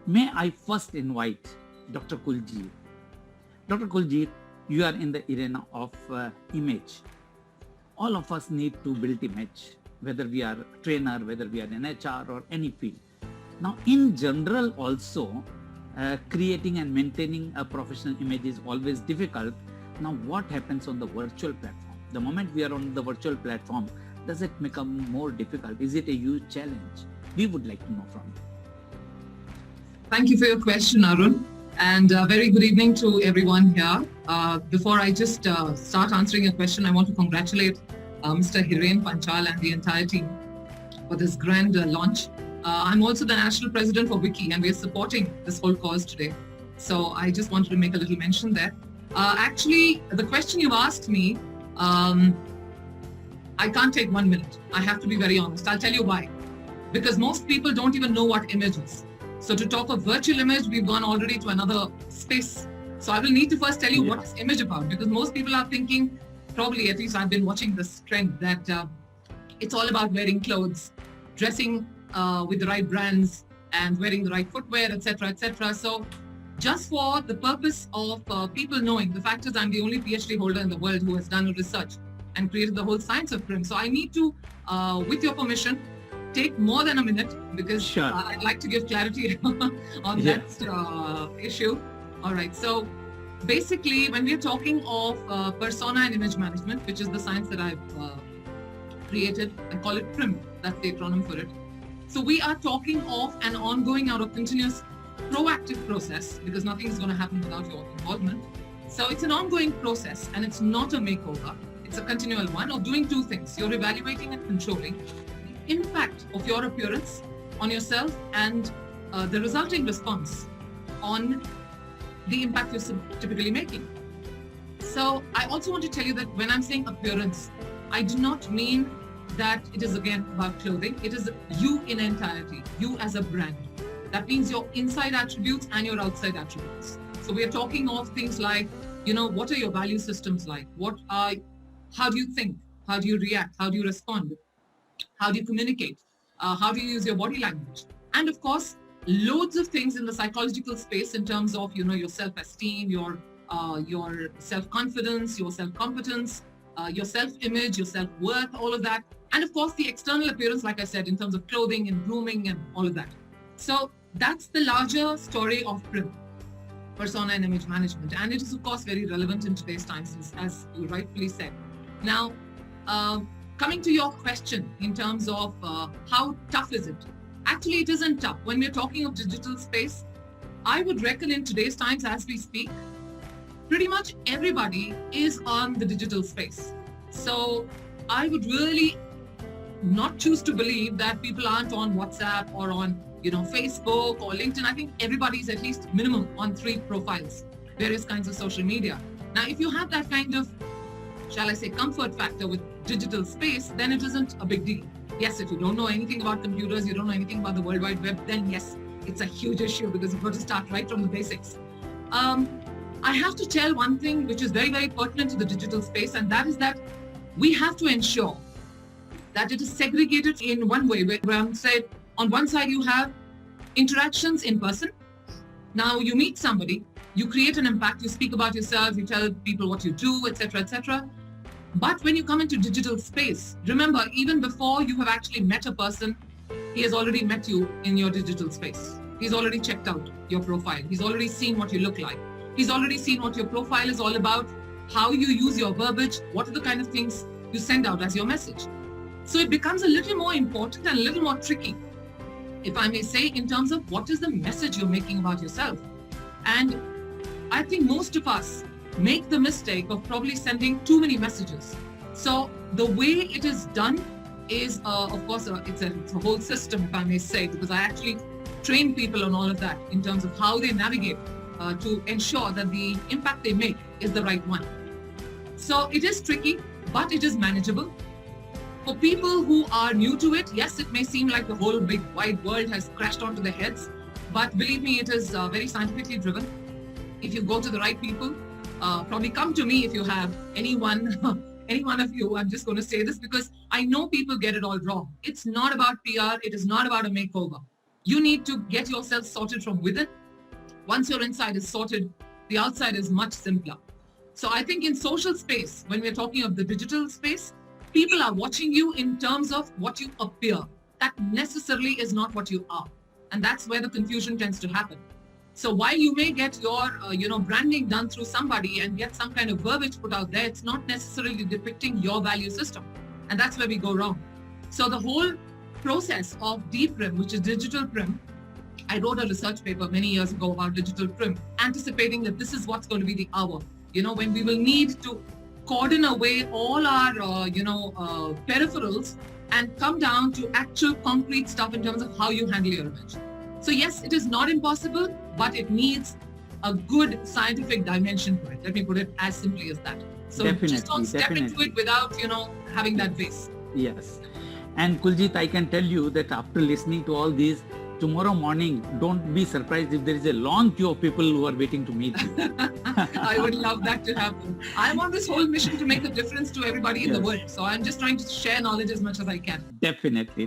May I first invite Dr. Kuiljeit. Dr. Kuiljeit, you are in the arena of image. All of us need to build image, whether we are a trainer, whether we are in HR or any field. Now, in general also, creating and maintaining a professional image is always difficult. Now, what happens on the virtual platform? The moment we are on the virtual platform, does it become more difficult? Is it a huge challenge? We would like to know from you. Thank you for your question, Arun. And very good evening to everyone here. Before I just start answering your question, I want to congratulate Mr. Hiren Panchal and the entire team for this grand launch. I'm also the national president for Wiki, and we are supporting this whole cause today. So I just wanted to make a little mention there. Actually, the question you asked me, I can't take 1 minute. I have to be very honest. I'll tell you why. Because most people don't even know what image is. So to talk of virtual image, we've gone already to another space. So I will need to first tell you what is image about, because most people are thinking, probably at least I've been watching this trend, that it's all about wearing clothes, dressing with the right brands and wearing the right footwear, etc., etc. So just for the purpose of people knowing, the fact is I'm the only PhD holder in the world who has done research and created the whole science of print. So I need to, with your permission, take more than a minute, because I'd like to give clarity on that issue. All right. So basically, when we're talking of persona and image management, which is the science that I've created, I call it PRIM. That's the acronym for it. So we are talking of an ongoing or a continuous proactive process, because nothing is going to happen without your involvement. So it's an ongoing process, and it's not a makeover. It's a continual one of doing two things. You're evaluating and controlling the impact of your appearance on yourself and the resulting response on the impact you're typically making. So I also want to tell you that when I'm saying appearance, I do not mean that it is again about clothing. It is you in entirety, you as a brand. That means your inside attributes and your outside attributes. So we are talking of things like, what are your value systems like? How do you think? How do you react? How do you respond? How do you communicate? How do you use your body language? And of course, loads of things in the psychological space in terms of, your self-esteem, your self-confidence, your self-competence, your self-image, your self-worth, all of that. And of course, the external appearance, like I said, in terms of clothing and grooming and all of that. So that's the larger story of PRIM, persona and image management. And it is, of course, very relevant in today's times, as you rightfully said. Now, coming to your question in terms of how tough is it? Actually, it isn't tough. When we're talking of digital space, I would reckon in today's times as we speak, pretty much everybody is on the digital space. So I would really not choose to believe that people aren't on WhatsApp or on Facebook or LinkedIn. I think everybody's at least minimum on 3 profiles, various kinds of social media. Now, if you have that kind of, shall I say, comfort factor with digital space, then it isn't a big deal. Yes, if you don't know anything about computers, you don't know anything about the World Wide Web, then yes, it's a huge issue, because you've got to start right from the basics. I have to tell one thing which is very, very pertinent to the digital space, and that is that we have to ensure that it is segregated in one way, where I said on one side you have interactions in person. Now you meet somebody, you create an impact, you speak about yourself, you tell people what you do, etc., etc. But when you come into digital space, remember, even before you have actually met a person, he has already met you in your digital space. He's already checked out your profile. He's already seen what you look like. He's already seen what your profile is all about, how you use your verbiage, what are the kind of things you send out as your message. So it becomes a little more important and a little more tricky, if I may say, in terms of what is the message you're making about yourself. And I think most of us make the mistake of probably sending too many messages. So the way it is done is, of course, it's a whole system, if I may say, because I actually train people on all of that in terms of how they navigate to ensure that the impact they make is the right one. So it is tricky, but it is manageable. For people who are new to it, yes, it may seem like the whole big wide world has crashed onto their heads, but believe me, it is very scientifically driven. If you go to the right people, probably come to me if you have any one of you. I'm just going to say this because I know people get it all wrong. It's not about PR. It is not about a makeover. You need to get yourself sorted from within. Once your inside is sorted, the outside is much simpler. So I think in social space, when we're talking of the digital space, people are watching you in terms of what you appear. That necessarily is not what you are. And that's where the confusion tends to happen. So while you may get your branding done through somebody and get some kind of verbiage put out there, it's not necessarily depicting your value system. And that's where we go wrong. So the whole process of DPRIM, which is digital prim, I wrote a research paper many years ago about digital prim, anticipating that this is what's going to be the hour, when we will need to cordon away all our, peripherals and come down to actual concrete stuff in terms of how you handle your image. So yes, it is not impossible, but it needs a good scientific dimension to it. Let me put it as simply as that. So just don't step into it without, having that base. Yes. And Kuiljeit, I can tell you that after listening to all these, tomorrow morning, don't be surprised if there is a long queue of people who are waiting to meet you. I would love that to happen. I'm on this whole mission to make a difference to everybody in the world. So I'm just trying to share knowledge as much as I can. Definitely.